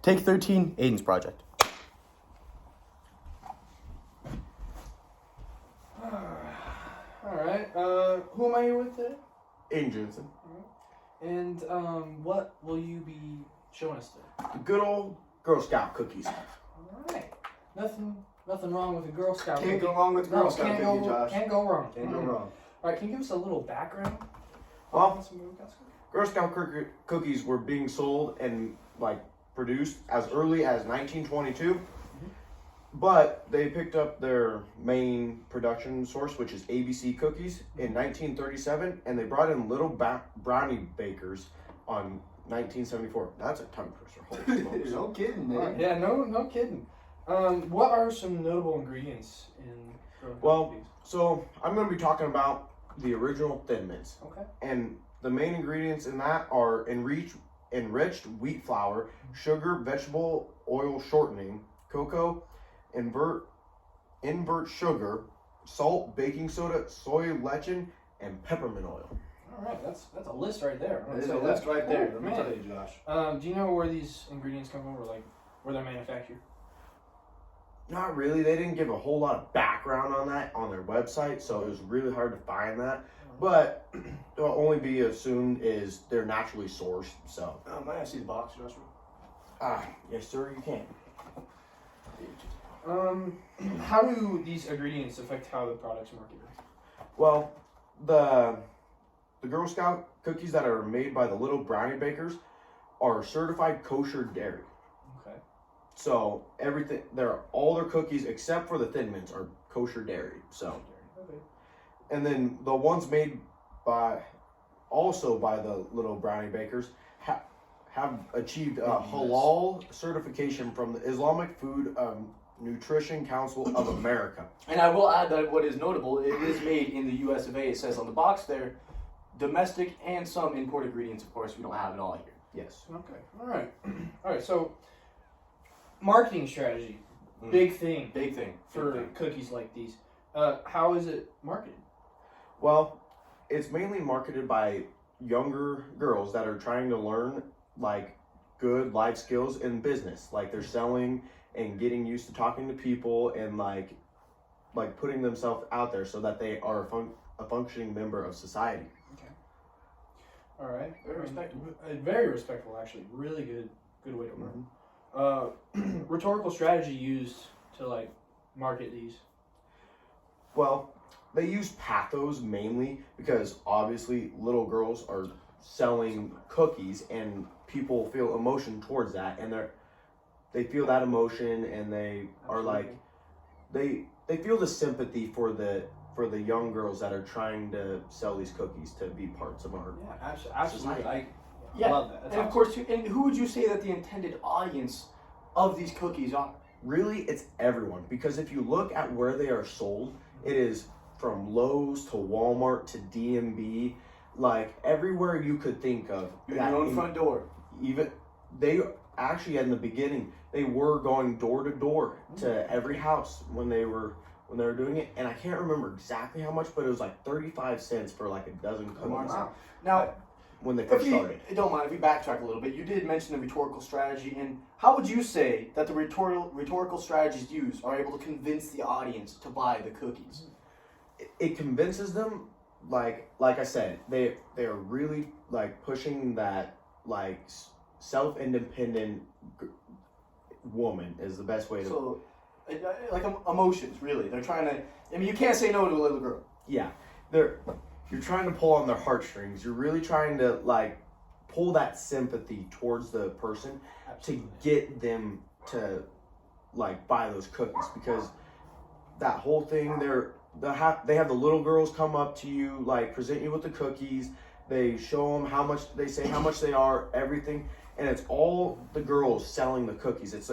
Take 13, Aiden's project. Alright, who am I here with today? Aiden Jensen. And, what will you be showing us today? Good old Girl Scout cookies. Alright. Nothing wrong with a Girl Scout Can't cookie. go wrong with Girl Scout can't cookie, go, Josh. Can't go wrong. Can't go wrong. Alright, can you give us a little background? Well, on some Girl Scouts cookies? Girl Scout cookies were being sold and produced as early as 1922, but they picked up their main production source, which is ABC Cookies, in 1937, and they brought in little brownie bakers on 1974. That's a tongue twister. Holy smokes. No kidding, man. Alright, yeah, no kidding. What are some notable ingredients in Girl Scout Well, cookies? so I'm going to be talking about the original Thin Mints, Okay. and the main ingredients in that are enriched wheat flour, sugar, vegetable oil shortening, cocoa, invert sugar, salt, baking soda, soy lecithin, and peppermint oil. Alright, that's a list right there. That is a list right there. Cool, Let me man. tell you, Josh. Do you know where these ingredients come from, or like where they're manufactured? Not really. They didn't give a whole lot of background on that on their website, so it was really hard to find that. But it'll only be assumed is they're naturally sourced. So, Might I see the box, Joshua? yes, sir, you can. How do these ingredients affect how the product's marketed? Well, the Girl Scout cookies that are made by the little brownie bakers are certified kosher dairy. Okay. So all their cookies except for the Thin Mints are kosher dairy. So, Okay. and then the ones made by the little brownie bakers have achieved a halal certification from the Islamic Food Nutrition Council of America. And I will add that what is notable, it is made in the US of A. It says on the box there, domestic and some import ingredients. Of course, we don't have it all here. Yes. Okay. All right. So, marketing strategy, big thing Big thing. for Big thing. cookies like these. How is it marketed? Well, it's mainly marketed by younger girls that are trying to learn good life skills in business. Like they're selling and getting used to talking to people and like putting themselves out there so that they are a functioning member of society. Okay. All right. Very respectable. Very respectful, actually. Really good way to learn. Rhetorical strategy used to market these. Well, they use pathos mainly because obviously little girls are selling cookies and people feel emotion towards that, and they feel that emotion, and they are they feel the sympathy for the young girls that are trying to sell these cookies to be parts of our Absolutely. society. I love that. That's And of course, and who would you say that the intended audience of these cookies are? Really, it's everyone, because if you look at where they are sold, it is from Lowe's to Walmart to DMB, everywhere you could think of. Your own front door. Even they actually in the beginning they were going door to door to every house when they were doing it, and I can't remember exactly how much, but it was 35 cents for a dozen cookies. Wow. Now, When they first started. don't mind if we backtrack a little bit. You did mention the rhetorical strategy, and how would you say that the rhetorical strategies used are able to convince the audience to buy the cookies? It convinces them, like I said, they are really pushing that self-independent woman is the best way to. So, emotions, really. They're trying to. I mean, you can't say no to a little girl. Yeah, you're trying to pull on their heartstrings. You're really trying to pull that sympathy towards the person Absolutely. to get them to buy those cookies, because that whole thing they have the little girls come up to you, present you with the cookies. They show them how much they are, everything, and it's all the girls selling the cookies. It's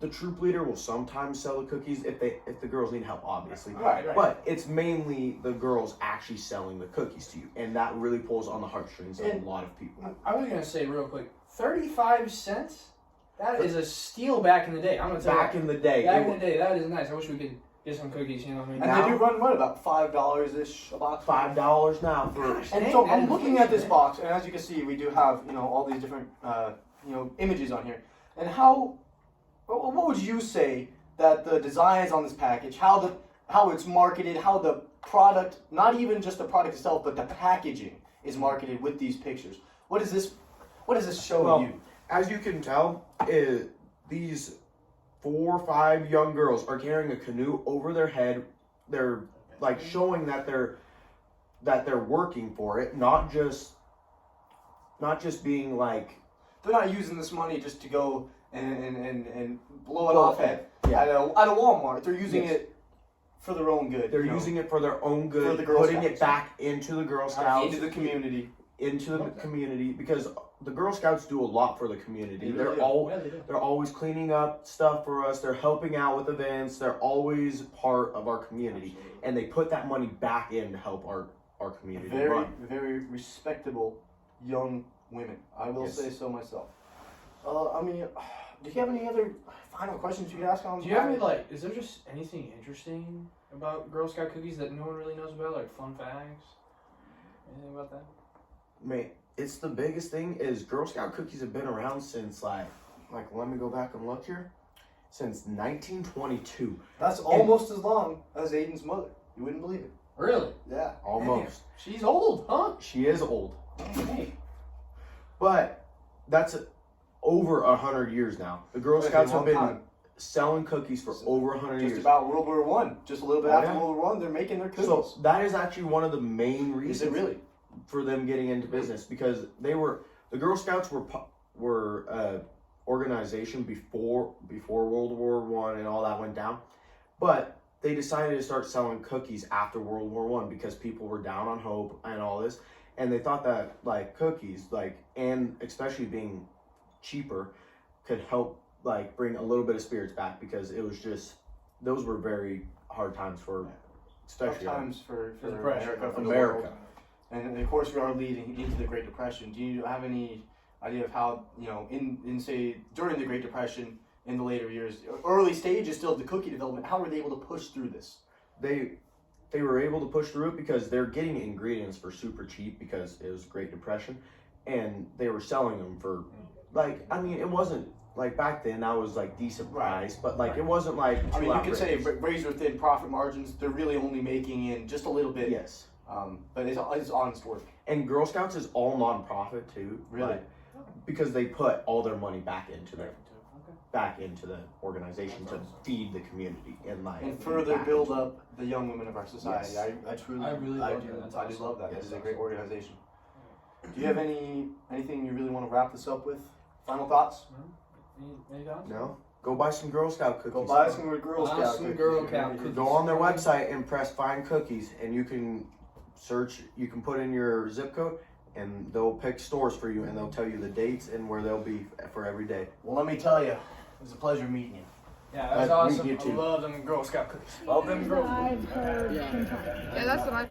the troop leader will sometimes sell the cookies if the girls need help, obviously. Right. But it's mainly the girls actually selling the cookies to you, and that really pulls on the heartstrings of a lot of people. I was gonna say real quick, 35 cents. That is a steal back in the day. I'm gonna tell you. Back in the day, Back in the day, that is nice. I wish we could get some cookies. You know what I mean? And they do run what, about $5 a box? $5 now for. And so I'm looking at this box, and as you can see, we do have all these different images on here. And what would you say that the designs on this package, how it's marketed, how the product, not even just the product itself, but the packaging is marketed with these pictures? What does this show you? As you can tell, these 4 or 5 young girls are carrying a canoe over their head. They're like showing that they're working for it, not just being like, they're not using this money just to go and blow it off at a Walmart. They're using it for their own good. They're using it for their own good, for the Girl putting Scouts. it back into the Girl Scouts, into the community. Community, because the Girl Scouts do a lot for the community. They really do. They're always cleaning up stuff for us. They're helping out with events. They're always part of our community, and they put that money back in to help our community run. Very respectable young women. I will say so myself. I mean, do you have any other final questions you could ask on? Do you have any, like, is there just anything interesting about Girl Scout cookies that no one really knows about, like fun facts? Anything about that? Mate, it's the biggest thing is Girl Scout cookies have been around since like let me go back and look here. Since 1922. That's almost as long as Aiden's mother. You wouldn't believe it. Really? Yeah. Almost. Damn. She's old, huh? She is old. Hey. But that's over 100 years now. The Girl Scouts have been selling cookies for over 100 years. Just about World War One. Just a little bit after yeah. World War One, they're making their cookies. So that is actually one of the main Is reasons it really? for them getting into business, because the Girl Scouts were organization before World War One and all that went down, but they decided to start selling cookies after World War One because people were down on hope and all this, and they thought that like cookies, like, and especially being cheaper, could help like bring a little bit of spirits back, because it was just, those were very hard times for especially Tough times for Depression. America. For the America. world. And of course, we are leading into the Great Depression. Do you have any idea of how, in say during the Great Depression, in the later years, early stages still of the cookie development, how were they able to push through this? They were able to push through it because they're getting ingredients for super cheap, because it was Great Depression, and they were selling them for, like, I mean, it wasn't like back then that was like decent price, but like it wasn't like I mean, you could say outrageous. razor thin profit margins. They're really only making in just a little bit. Yes. But it's honest work. And Girl Scouts is all non-profit too. Really? like, because they put all their money back into the organization to feed the community And further build up the young women of our society. Yes. I truly, I really I love do. that. That's I just awesome. love that. Yes, This is a that's great organization. Do you have anything you really want to wrap this up with? Final thoughts? Any thoughts? No? Go buy some Girl Scout cookies. Go buy some Girl Buy Scout some cookies. Girl Scout cookies. Go on their website and press find cookies, and you can search, you can put in your zip code, and they'll pick stores for you, and they'll tell you the dates and where they'll be for every day. Well, let me tell you, it was a pleasure meeting you. Yeah, that was Me awesome. too. I love them Girl Scout cookies. Love them Girl. I've heard. Yeah, that's what I